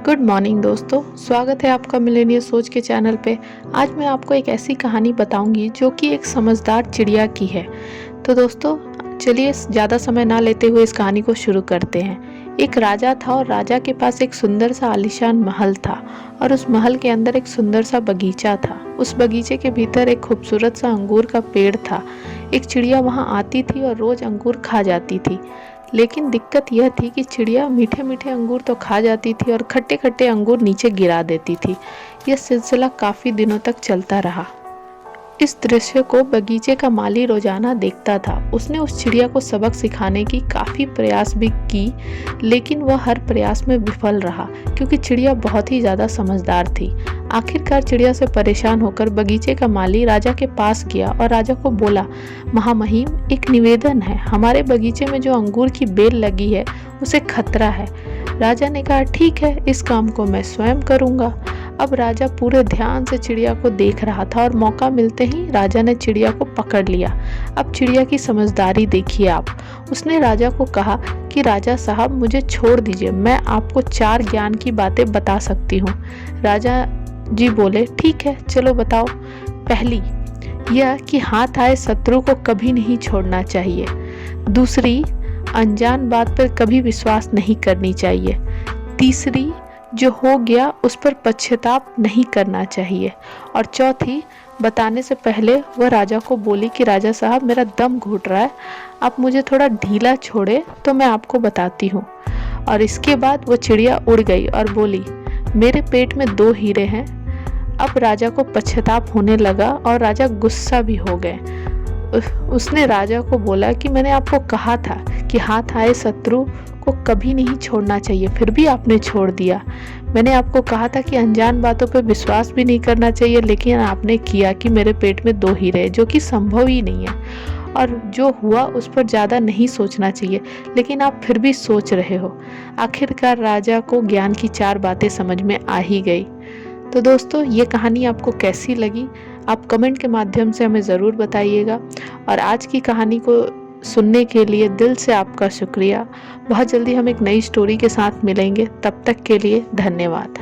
Good morning दोस्तों, स्वागत है आपका मिलेनियर सोच के चैनल पे। आज मैं आपको एक ऐसी कहानी बताऊंगी जो कि एक समझदार चिड़िया की है। तो दोस्तों चलिए ज़्यादा समय ना लेते हुए इस कहानी को शुरू करते हैं। एक राजा था और राजा के पास एक सुंदर सा आलीशान महल था और उस महल के अंदर एक सुंदर सा बगीचा था। उस बगीचे के भीतर एक खूबसूरत सा अंगूर का पेड़ था। एक चिड़िया वहाँ आती थी और रोज़ अंगूर खा जाती थी। लेकिन दिक्कत यह थी कि चिड़िया मीठे मीठे अंगूर तो खा जाती थी और खट्टे खट्टे अंगूर नीचे गिरा देती थी। यह सिलसिला काफ़ी दिनों तक चलता रहा। इस दृश्य को बगीचे का माली रोजाना देखता था। उसने उस चिड़िया को सबक सिखाने की काफ़ी प्रयास भी की, लेकिन वह हर प्रयास में विफल रहा क्योंकि चिड़िया बहुत ही ज़्यादा समझदार थी। आखिरकार चिड़िया से परेशान होकर बगीचे का माली राजा के पास गया और राजा को बोला, महामहिम, एक निवेदन है। हमारे बगीचे में जो अंगूर की बेल लगी है उसे खतरा है। राजा ने कहा, ठीक है, इस काम को मैं स्वयं करूँगा। अब राजा पूरे ध्यान से चिड़िया को देख रहा था और मौका मिलते ही राजा ने चिड़िया को पकड़ लिया। अब चिड़िया की समझदारी देखिए आप। उसने राजा को कहा कि राजा साहब, मुझे छोड़ दीजिए, मैं आपको 4 ज्ञान की बातें बता सकती हूँ। राजा जी बोले, ठीक है, चलो बताओ। पहली, यह कि हाथ आए शत्रु को कभी नहीं छोड़ना चाहिए। दूसरी, अनजान बात पर कभी विश्वास नहीं करनी चाहिए। तीसरी, जो हो गया उस पर पश्चाताप नहीं करना चाहिए। और चौथी, बताने से पहले वह राजा को बोली कि राजा साहब, मेरा दम घुट रहा है, आप मुझे थोड़ा ढीला छोड़े तो मैं आपको बताती हूँ। और इसके बाद वो चिड़िया उड़ गई और बोली, मेरे पेट में 2 हीरे हैं। अब राजा को पश्चाताप होने लगा और राजा गुस्सा भी हो गए। उसने राजा को बोला कि मैंने आपको कहा था कि हाथ आए शत्रु को कभी नहीं छोड़ना चाहिए, फिर भी आपने छोड़ दिया। मैंने आपको कहा था कि अनजान बातों पर विश्वास भी नहीं करना चाहिए, लेकिन आपने किया कि मेरे पेट में 2 हीरे, जो कि संभव ही नहीं है। और जो हुआ उस पर ज़्यादा नहीं सोचना चाहिए, लेकिन आप फिर भी सोच रहे हो। आखिरकार राजा को ज्ञान की 4 बातें समझ में आ ही गई। तो दोस्तों, ये कहानी आपको कैसी लगी आप कमेंट के माध्यम से हमें ज़रूर बताइएगा। और आज की कहानी को सुनने के लिए दिल से आपका शुक्रिया। बहुत जल्दी हम एक नई स्टोरी के साथ मिलेंगे, तब तक के लिए धन्यवाद।